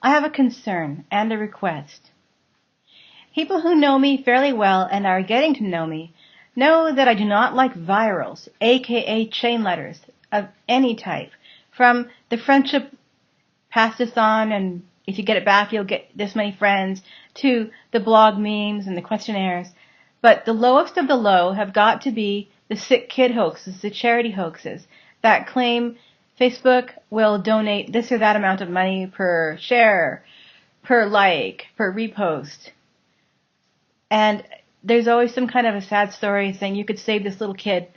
I have a concern and a request. People who know me fairly well and are getting to know me know that I do not like virals, aka chain letters of any type, from the friendship pass this on and if you get it back you'll get this many friends, to the blog memes and the questionnaires. But the lowest of the low have got to be the sick kid hoaxes, the charity hoaxes that claim Facebook will donate this or that amount of money per share, per like, per repost. And there's always some kind of a sad story saying you could save this little kid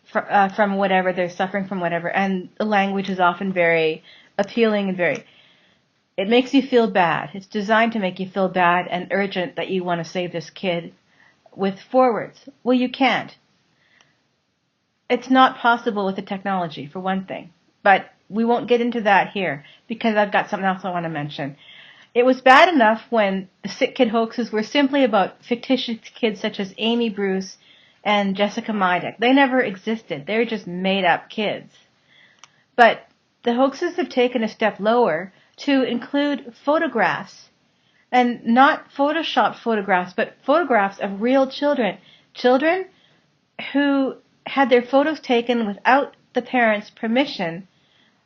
from whatever, they're suffering from whatever. And the language is often very appealing and it makes you feel bad. It's designed to make you feel bad and urgent that you want to save this kid with forwards. Well, you can't. It's not possible with the technology, for one thing. But we won't get into that here because I've got something else I want to mention. It was bad enough when the sick kid hoaxes were simply about fictitious kids such as Amy Bruce and Jessica Mydek. They never existed. They were just made up kids. But the hoaxes have taken a step lower to include photographs, and not photoshopped photographs, but photographs of real children. Children who had their photos taken without the parents' permission,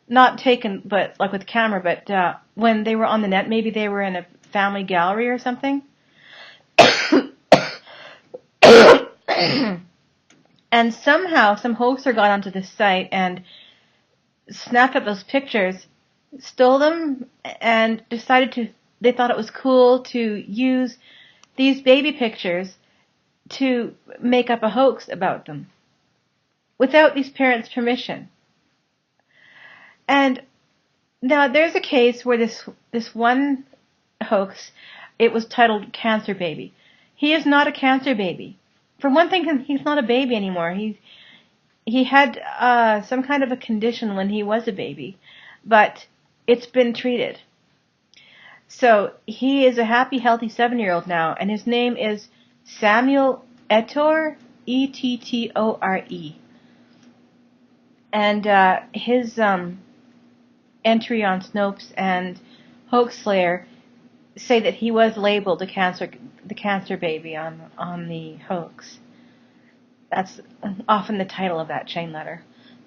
not taken, but like with camera, but when they were on the net, maybe they were in a family gallery or something. And somehow some hoaxer got onto this site and snapped up those pictures, stole them, and they thought it was cool to use these baby pictures to make up a hoax about them without these parents' permission. And now there's a case where this one hoax, it was titled Cancer Baby. He is not a cancer baby. For one thing, he's not a baby anymore. He had some kind of a condition when he was a baby, but it's been treated. So he is a happy, healthy 7-year-old now, and his name is Samuel Ettore, Ettore. And his entry on Snopes and Hoax Slayer say that he was labeled the cancer baby on the hoax. That's often the title of that chain letter.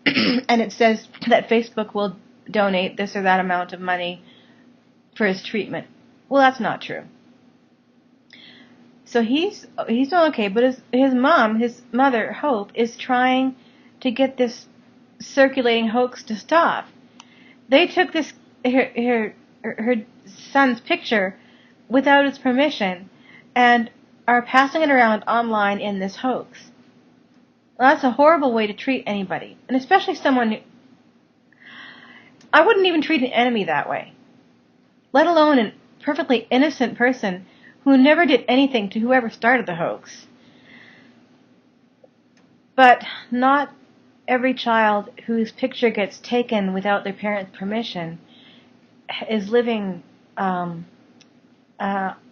And it says that Facebook will donate this or that amount of money for his treatment. Well, that's not true. So he's doing okay, but his mother, Hope, is trying to get this circulating hoax to stop. They took this her son's picture without his permission and are passing it around online in this hoax. Well, that's a horrible way to treat anybody, and especially someone I wouldn't even treat an enemy that way, let alone a perfectly innocent person who never did anything to whoever started the hoax. But not every child whose picture gets taken without their parents' permission is living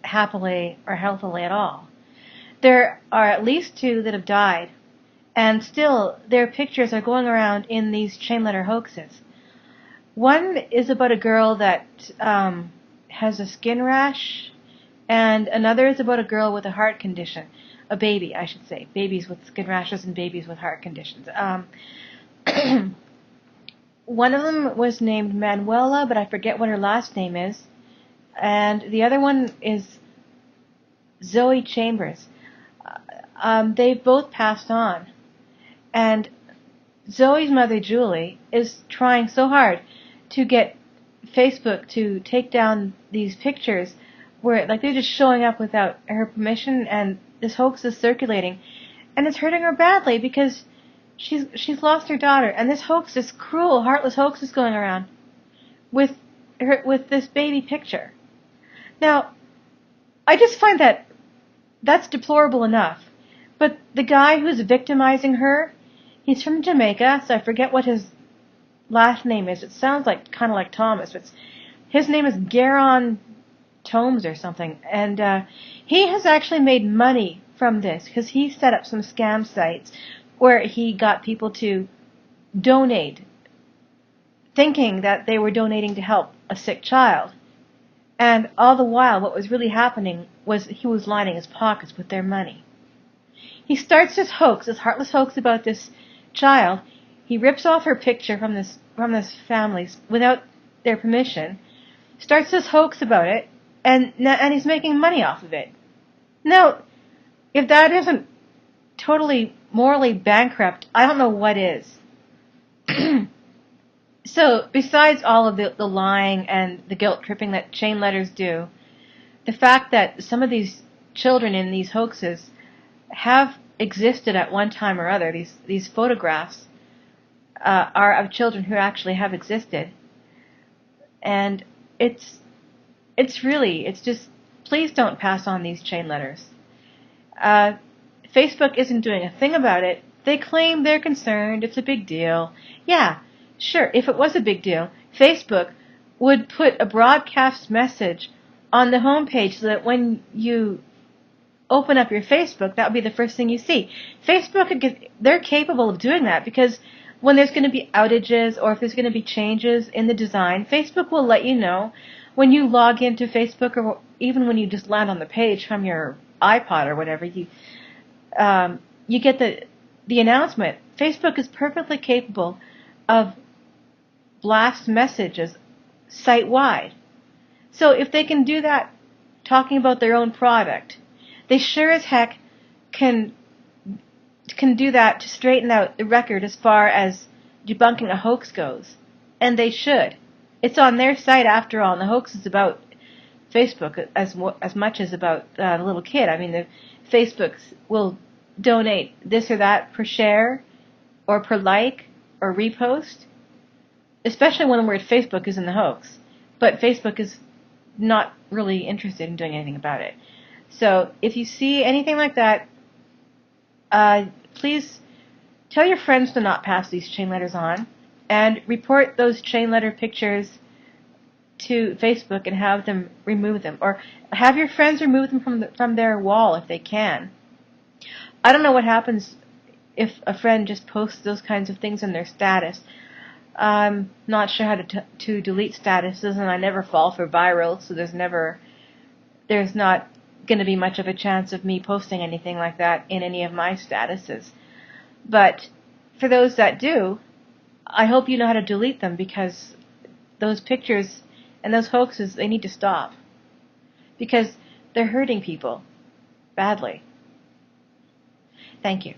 happily or healthily at all. There are at least 2 that have died, and still their pictures are going around in these chain letter hoaxes. One is about a girl that has a skin rash, and another is about a girl with a heart condition. A baby, I should say. Babies with skin rashes and babies with heart conditions. One of them was named Manuela, but I forget what her last name is. And the other one is Zoe Chambers. They've both passed on. And Zoe's mother, Julie, is trying so hard to get Facebook to take down these pictures where they're just showing up without her permission, and this hoax is circulating, and it's hurting her badly because she's lost her daughter, and this hoax, this cruel, heartless hoax, is going around with this baby picture. Now, I just find that's deplorable enough, but the guy who's victimizing her, he's from Jamaica, so I forget what his last name is. It sounds kind of like Thomas, but his name is Garon Tomes or something, and he has actually made money from this because he set up some scam sites where he got people to donate, thinking that they were donating to help a sick child. And all the while, what was really happening was he was lining his pockets with their money. He starts this hoax, this heartless hoax about this child. He rips off her picture from this family without their permission, starts this hoax about it, and he's making money off of it. Now, if that isn't totally morally bankrupt, I don't know what is. So, besides all of the lying and the guilt tripping that chain letters do, the fact that some of these children in these hoaxes have existed at one time or other, these photographs are of children who actually have existed, and it's just, please don't pass on these chain letters. Facebook isn't doing a thing about it. They claim they're concerned, it's a big deal. Yeah, sure, if it was a big deal, Facebook would put a broadcast message on the homepage so that when you open up your Facebook, that would be the first thing you see. Facebook, they're capable of doing that because when there's going to be outages or if there's going to be changes in the design, Facebook will let you know when you log into Facebook, or even when you just land on the page from your iPod or whatever, you get the announcement. Facebook is perfectly capable of blast messages site-wide. So if they can do that talking about their own product, they sure as heck can do that to straighten out the record as far as debunking a hoax goes. And they should. It's on their site after all, and the hoax is about Facebook as much as about the little kid. I mean, the Facebook will donate this or that per share or per like or repost, especially when the word Facebook is in the hoax. But Facebook is not really interested in doing anything about it. So if you see anything like that, please tell your friends to not pass these chain letters on, and report those chain letter pictures to Facebook and have them remove them, or have your friends remove them from their wall if they can. I don't know what happens if a friend just posts those kinds of things in their status. I'm not sure how to delete statuses, and I never fall for viral, so there's not going to be much of a chance of me posting anything like that in any of my statuses. But for those that do, I hope you know how to delete them, because those pictures and those hoaxes, they need to stop, because they're hurting people badly. Thank you.